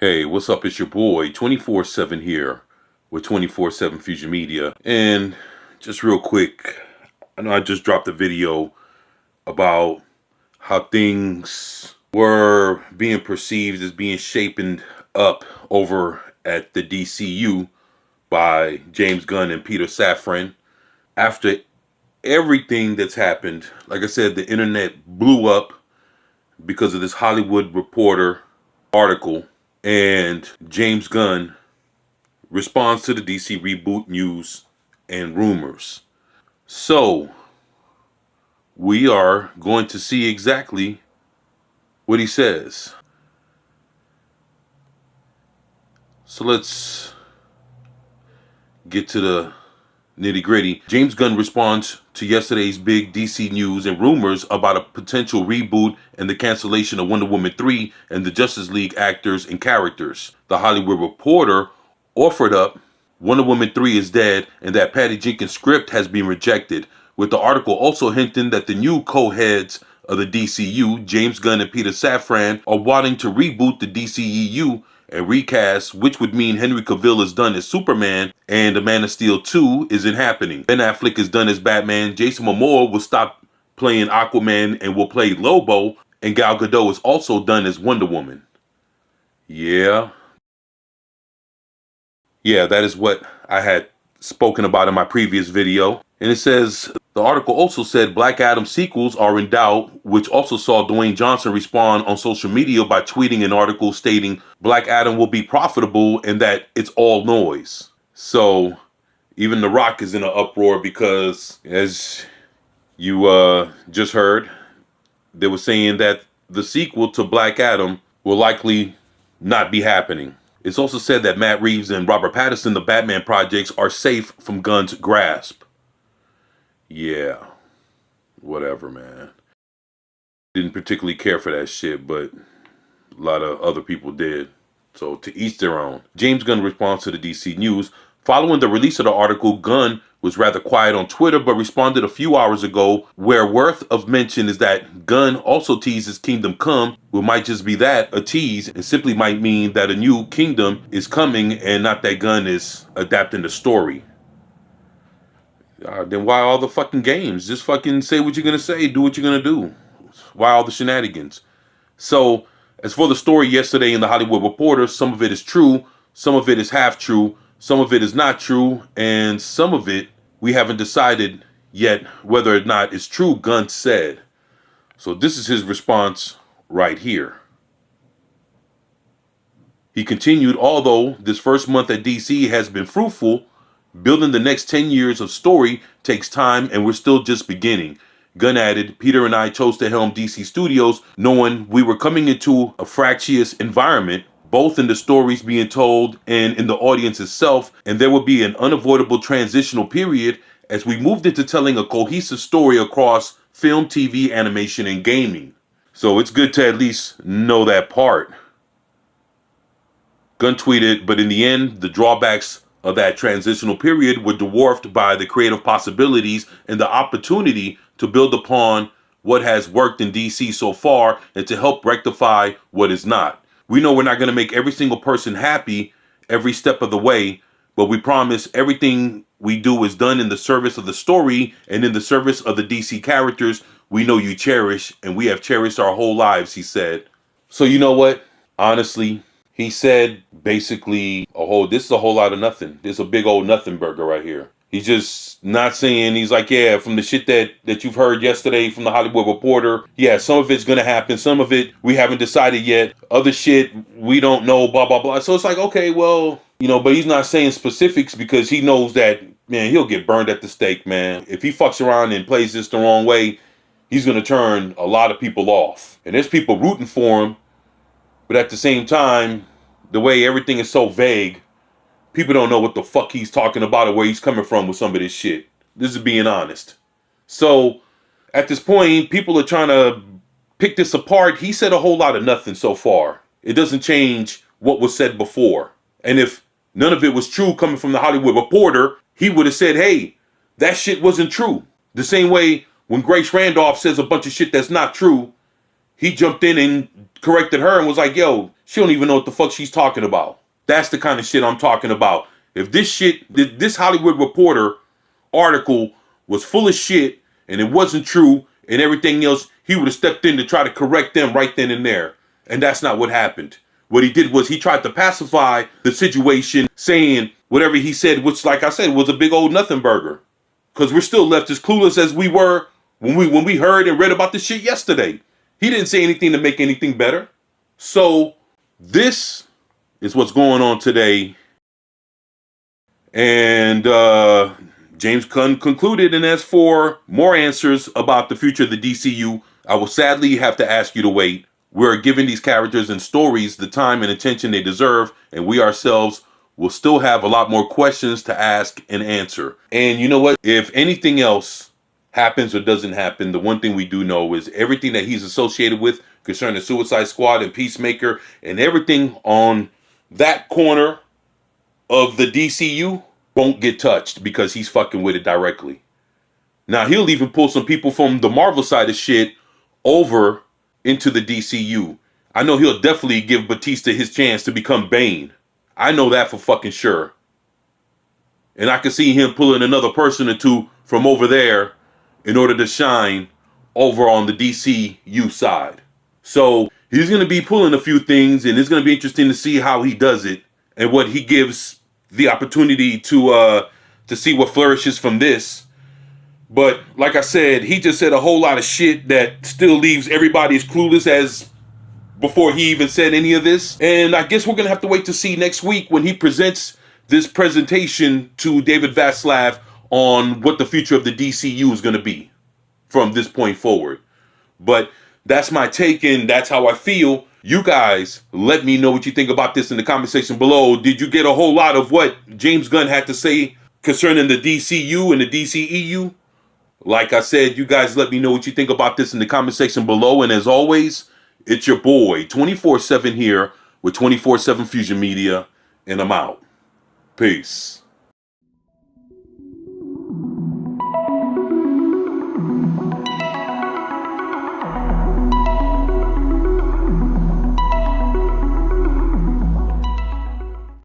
Hey, what's up? It's your boy 24/7 here with 24/7 Fusion Media. And just real quick, I know I just dropped a video about how things were being perceived as being shapen up over at the DCU by James Gunn and Peter Safran. After everything that's happened, like I said, the internet blew up because of this Hollywood Reporter article, and James Gunn responds to the DC reboot news and rumors. So, we are going to see exactly what he says. So let's get to the nitty gritty. James Gunn responds to yesterday's big DC news and rumors about a potential reboot and the cancellation of Wonder Woman 3 and the Justice League actors and characters. The Hollywood Reporter offered up Wonder Woman 3 is dead and that Patty Jenkins' script has been rejected, with the article also hinting that the new co-heads of the DCU, James Gunn and Peter Safran, are wanting to reboot the DCEU and recast, which would mean Henry Cavill is done as Superman and The Man of Steel 2 isn't happening. Ben Affleck is done as Batman, Jason Momoa will stop playing Aquaman and will play Lobo, and Gal Gadot is also done as Wonder Woman. Yeah, that is what I had spoken about in my previous video. And it says, the article also said Black Adam sequels are in doubt, which also saw Dwayne Johnson respond on social media by tweeting an article stating Black Adam will be profitable and that it's all noise. So even The Rock is in an uproar because, as you just heard, they were saying that the sequel to Black Adam will likely not be happening. It's also said that Matt Reeves and Robert Pattinson, the Batman projects, are safe from Gunn's grasp. Yeah, whatever, man. Didn't particularly care for that shit, but a lot of other people did. So to each their own. James Gunn responds to the DC News. Following the release of the article, Gunn was rather quiet on Twitter, but responded a few hours ago, where worth of mention is that Gunn also teases Kingdom Come, which might just be that, a tease, and simply might mean that a new kingdom is coming and not that Gunn is adapting the story. Then why all the fucking games? Just fucking say what you're gonna say, do what you're gonna do. Why all the shenanigans? So, as for the story yesterday in the Hollywood Reporter, some of it is true, some of it is half true, some of it is not true, and some of it we haven't decided yet whether or not it's true, Gunn said. So this is his response right here. He continued, although this first month at DC has been fruitful, building the next 10 years of story takes time and we're still just beginning. Gunn added, Peter and I chose to helm DC Studios knowing we were coming into a fractious environment, both in the stories being told and in the audience itself, and there would be an unavoidable transitional period as we moved into telling a cohesive story across film, TV, animation, and gaming. So it's good to at least know that part. Gunn tweeted, but in the end, the drawbacks of that transitional period were dwarfed by the creative possibilities and the opportunity to build upon what has worked in DC so far and to help rectify what is not. We know we're not going to make every single person happy every step of the way, but we promise everything we do is done in the service of the story and in the service of the DC characters we know you cherish and we have cherished our whole lives, he said. So you know what? Honestly, he said basically this is a whole lot of nothing. This is a big old nothing burger right here. He's just not saying, he's like, yeah, from the shit that you've heard yesterday from the Hollywood Reporter, yeah, some of it's going to happen. Some of it we haven't decided yet. Other shit we don't know, blah, blah, blah. So it's like, okay, well, but he's not saying specifics because he knows that, man, he'll get burned at the stake, man. If he fucks around and plays this the wrong way, he's going to turn a lot of people off. And there's people rooting for him. But at the same time, the way everything is so vague, people don't know what the fuck he's talking about or where he's coming from with some of this shit. This is being honest. So, at this point, people are trying to pick this apart. He said a whole lot of nothing so far. It doesn't change what was said before. And if none of it was true coming from the Hollywood Reporter, he would have said, hey, that shit wasn't true. The same way when Grace Randolph says a bunch of shit that's not true, he jumped in and corrected her and was like, yo, she don't even know what the fuck she's talking about. That's the kind of shit I'm talking about. If this Hollywood Reporter article was full of shit and it wasn't true and everything else, he would have stepped in to try to correct them right then and there. And that's not what happened. What he did was he tried to pacify the situation, saying whatever he said, which, like I said, was a big old nothing burger. Because we're still left as clueless as we were when we heard and read about this shit yesterday. He didn't say anything to make anything better. So this is what's going on today. And James Gunn concluded, and as for more answers about the future of the DCU, I will sadly have to ask you to wait. We're giving these characters and stories the time and attention they deserve, and we ourselves will still have a lot more questions to ask and answer. And you know what? If anything else happens or doesn't happen, the one thing we do know is everything that he's associated with concerning Suicide Squad and Peacemaker and everything on that corner of the DCU won't get touched because he's fucking with it directly. Now, he'll even pull some people from the Marvel side of shit over into the DCU. I know he'll definitely give Batista his chance to become Bane. I know that for fucking sure. And I can see him pulling another person or two from over there in order to shine over on the DCU side. So he's going to be pulling a few things, and it's going to be interesting to see how he does it and what he gives the opportunity to see what flourishes from this. But like I said, he just said a whole lot of shit that still leaves everybody as clueless as before he even said any of this. And I guess we're going to have to wait to see next week when he presents this presentation to David Zaslav on what the future of the DCU is going to be from this point forward. But that's my take, and that's how I feel. You guys, let me know what you think about this in the comment section below. Did you get a whole lot of what James Gunn had to say concerning the DCU and the DCEU? Like I said, you guys let me know what you think about this in the comment section below. And as always, it's your boy 24/7 here with 24/7 Fusion Media, and I'm out. Peace.